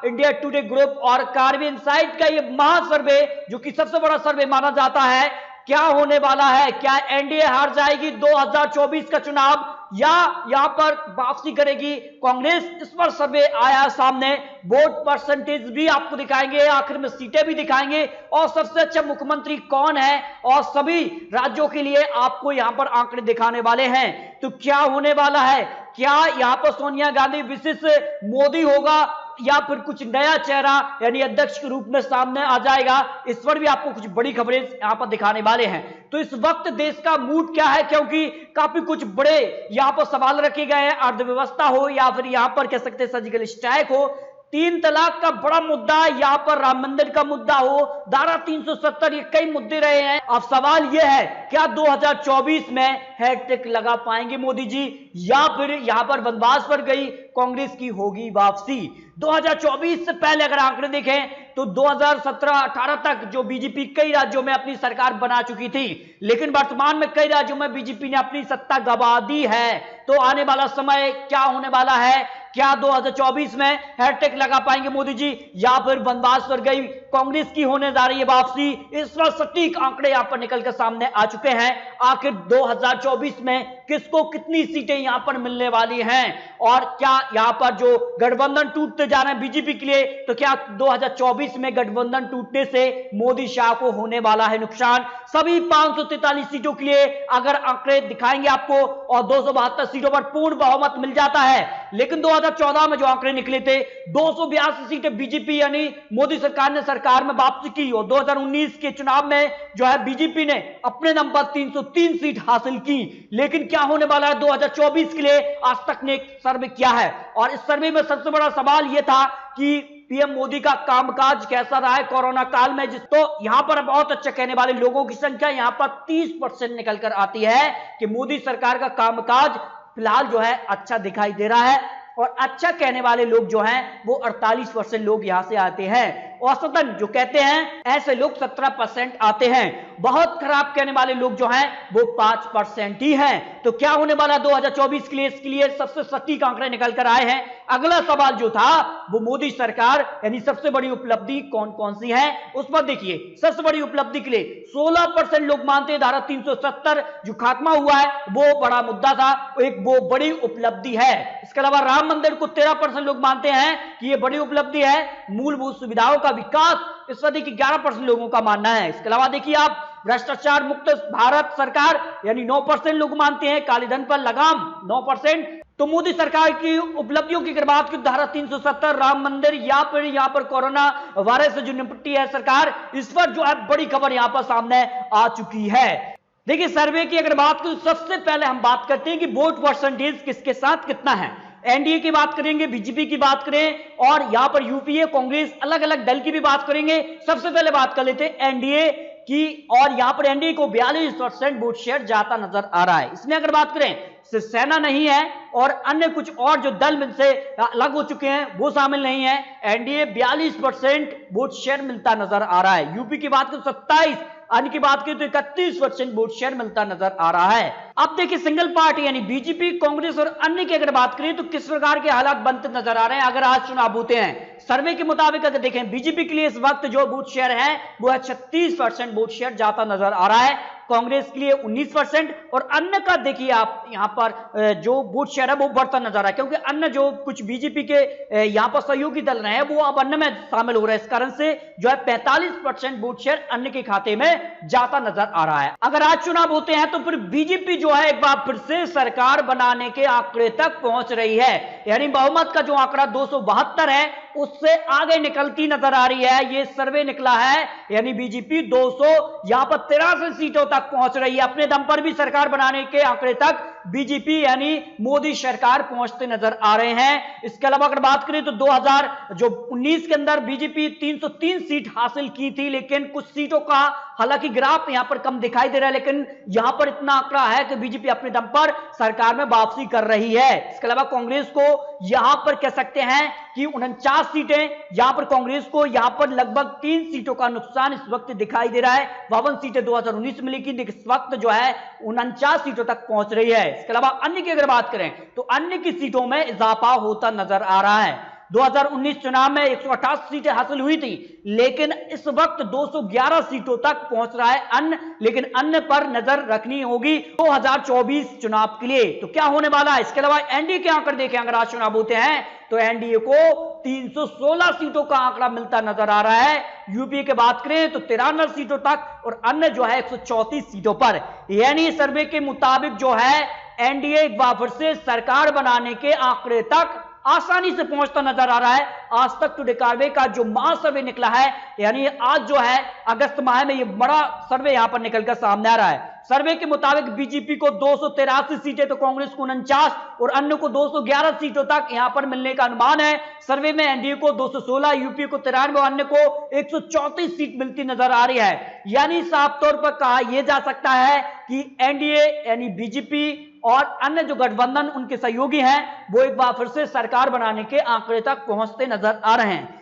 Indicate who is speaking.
Speaker 1: India today group और Karbi insight का ये महासर्वे, जो कि सबसे बड़ा सर्वे माना जाता है, क्या होने वाला है? क्या एनडीए हार जाएगी 2024 का चुनाव या यहां पर वापसी करेगी कांग्रेस? इस पर सर्वे आया सामने। वोट परसेंटेज भी आपको दिखाएंगे, आखिर में सीटें भी दिखाएंगे और सबसे अच्छा मुख्यमंत्री कौन है, और सभी राज्यों के लिए आपको यहां पर आंकड़े दिखाने वाले हैं। तो क्या होने वाला है? क्या यहां पर सोनिया गांधी विशिष्ट मोदी होगा या फिर कुछ नया चेहरा यानी अध्यक्ष के रूप में सामने आ जाएगा? इस पर भी आपको कुछ बड़ी खबरें यहां पर दिखाने वाले हैं। तो इस वक्त देश का मूड क्या है, क्योंकि काफी कुछ बड़े यहां पर सवाल रखे गए हैं, अर्थव्यवस्था हो या फिर यहां पर कह सकते हैं सर्जिकल स्ट्राइक हो, 3 तलाक का बड़ा मुद्दा, यहां पर राम मंदिर का मुद्दा हो, धारा 370, ये कई मुद्दे रहे हैं। अब सवाल यह है, क्या 2024 में हैट्रिक लगा पाएंगे मोदी जी, या फिर यहां पर वनवास पर गई कांग्रेस की होगी वापसी? 2024 से पहले अगर आंकड़े देखें तो 2017-18 तक जो बीजेपी कई राज्यों में अपनी सरकार बना चुकी थी, लेकिन वर्तमान में कई राज्यों में बीजेपी ने अपनी सत्ता गंवा दी है। तो आने वाला समय क्या होने वाला है? क्या 2024 में हैट्रिक लगा पाएंगे मोदी जी, या फिर वनवास पर गई कांग्रेस की होने जा रही है वापसी? इस पर सटीक आंकड़े यहां पर निकलकर सामने आ चुके हैं। आखिर 2024 में किसको कितनी सीटें यहां पर मिलने वाली हैं, और क्या यहां पर जो गठबंधन टूटते जा रहे हैं बीजेपी के लिए, तो क्या 2024 में गठबंधन टूटने से मोदी शाह को होने वाला है नुकसान? सभी 543 सीटों के लिए अगर आंकड़े दिखाएंगे आपको, और 272 सीटों पर पूर्ण बहुमत मिल जाता है। लेकिन 2014 में जो आंकड़े निकले थे, 282 सीटें बीजेपी यानी मोदी सरकार ने सरकार में वापसी की, और 2019 के चुनाव में जो है बीजेपी ने अपने दम पर 303 सीट हासिल की। लेकिन क्या होने वाला है 2024 के लिए? आज तक ने एक सर्वे किया है, और इस सर्वे में सबसे बड़ा सवाल यह था कि पीएम मोदी का कामकाज कैसा रहा है कोरोना काल में। तो यहां पर बहुत अच्छा कहने वाले लोगों की संख्या यहां पर 30% निकलकर आती है कि मोदी सरकार का कामकाज फिलहाल जो है अच्छा दिखाई दे रहा है, और अच्छा कहने वाले लोग जो हैं वो 48% लोग यहां से आते हैं। औसतन जो कहते हैं ऐसे लोग 17% आते हैं। बहुत खराब कहने वाले लोग जो हैं वो 5% ही हैं। तो क्या होने वाला 2024 के लिए? इसके लिए सबसे सटीक आंकड़े निकल कर आए हैं। अगला सवाल जो था वो मोदी सरकार यानी सबसे बड़ी उपलब्धि कौन कौन सी है उस पर देखिए। सबसे बड़ी उपलब्धि के लिए 16% लोग मानते हैं धारा 370 जो खात्मा हुआ है वो बड़ा मुद्दा था, एक वो बड़ी उपलब्धि है। इसके अलावा राम मंदिर को 13% लोग मानते हैं कि यह बड़ी उपलब्धि है। मूलभूत सुविधाओं का विकास, इस पर देखिए 11% लोगों का मानना है। इसके अलावा देखिए आप भ्रष्टाचार मुक्त भारत सरकार यानी 9% लोग मानते हैं। काले धन पर लगाम 9%। तो मोदी सरकार की उपलब्धियों की अगर बात की, धारा 370, राम मंदिर या फिर यहां पर कोरोना वायरस से जो निपटी है सरकार, इस पर जो है बड़ी खबर यहां पर सामने आ चुकी है। देखिए सर्वे की अगर बात करें, सबसे पहले हम बात करते हैं कि वोट परसेंटेज किसके साथ कितना है। एनडीए की बात करेंगे, बीजेपी की बात करें, और यहां पर यूपीए कांग्रेस अलग अलग दल की भी बात करेंगे। सबसे पहले बात कर लेते हैं एनडीए की, और यहां पर एनडीए को 42% वोट शेयर जाता नजर आ रहा है। इसमें अगर बात करें, शिवसेना नहीं है और अन्य कुछ और जो दल से अलग हो चुके हैं वो शामिल नहीं है। एनडीए 42% वोट शेयर मिलता नजर आ रहा है। यूपी की बात करें 27, अन्य की बात करें तो 31% वोट शेयर मिलता नजर आ रहा है। अब देखिए सिंगल पार्टी यानी बीजेपी, कांग्रेस और अन्य की अगर बात करें तो किस प्रकार के हालात बनते नजर आ रहे हैं अगर आज चुनाव होते हैं। सर्वे के मुताबिक अगर देखें, बीजेपी के लिए इस वक्त जो वोट शेयर है वो है 36% वोट शेयर जाता नजर आ रहा है। कांग्रेस के लिए 19%, और अन्य का देखिए आप यहां पर जो वोट शेयर है वो बढ़ता नजर आ रहा है, क्योंकि अन्य जो कुछ बीजेपी के यहां पर सहयोगी दल रहे हैं वो अब अन्य में शामिल हो रहे हैं। इस कारण से जो है 45% वोट शेयर अन्य के खाते में जाता नजर आ रहा है। अगर आज चुनाव होते हैं तो फिर बीजेपी जो है एक बार फिर से सरकार बनाने के आंकड़े तक पहुंच रही है, यानी बहुमत का जो आंकड़ा 272 है उससे आगे निकलती नजर आ रही है। ये सर्वे निकला है, यानी बीजेपी 200 यहां पर 83 सीटों तक पहुंच रही है। अपने दम पर भी सरकार बनाने के आंकड़े तक बीजेपी यानी मोदी सरकार पहुंचते नजर आ रहे हैं। इसके अलावा अगर बात करें तो 2019 के अंदर बीजेपी 303 सीट हासिल की थी, लेकिन कुछ सीटों का हालांकि ग्राफ यहां पर कम दिखाई दे रहा है, लेकिन यहां पर इतना आंकड़ा है कि बीजेपी अपने दम पर सरकार में वापसी कर रही है। इसके अलावा कांग्रेस को यहां पर कह सकते हैं कि 49 सीटें, यहां पर कांग्रेस को यहां पर लगभग 3 सीटों का नुकसान इस वक्त दिखाई दे रहा है। 52 सीटें 2019 में लेकिन इस वक्त जो है 49 सीटों तक पहुंच रही है। इसके अलावा अन्य की अगर बात करें तो अन्य की सीटों में इजाफा होता नजर आ रहा है। 2019 चुनाव में 188 सीटें हासिल हुई थी, लेकिन इस वक्त 211 सीटों तक पहुंच रहा है अन्य, लेकिन अन्य पर नजर रखनी होगी 2024 चुनाव के लिए। तो क्या होने वाला है? इसके अलावा एनडीए के आंकड़े देखें, अगर आज चुनाव होते हैं तो एनडीए को 316 सीटों का आंकड़ा मिलता नजर आ रहा है। यूपी की बात करें तो 93 सीटों तक और अन्य जो है 134 सीटों पर। यानी सर्वे के मुताबिक जो है एनडीए एक बार फिर से सरकार बनाने के आंकड़े तक आसानी से पहुंचता नजर आ रहा है। आज तक टुडे सर्वे का जो महासर्वे निकला है, यानी आज जो है अगस्त माह में ये बड़ा सर्वे यहां पर निकलकर सामने आ रहा है। सर्वे के मुताबिक बीजेपी को 283 सीटें तो कांग्रेस को 49 और अन्य को 211 सीटों तक यहां पर मिलने का अनुमान है। सर्वे में एनडीए को 216, यूपी को 93 और अन्य को 134 सीट मिलती नजर आ रही है। यानी साफ तौर पर कहा यह जा सकता है कि एनडीए यानी बीजेपी और अन्य जो गठबंधन उनके सहयोगी हैं वो एक बार फिर से सरकार बनाने के आंकड़े तक पहुंचते नजर आ रहे हैं।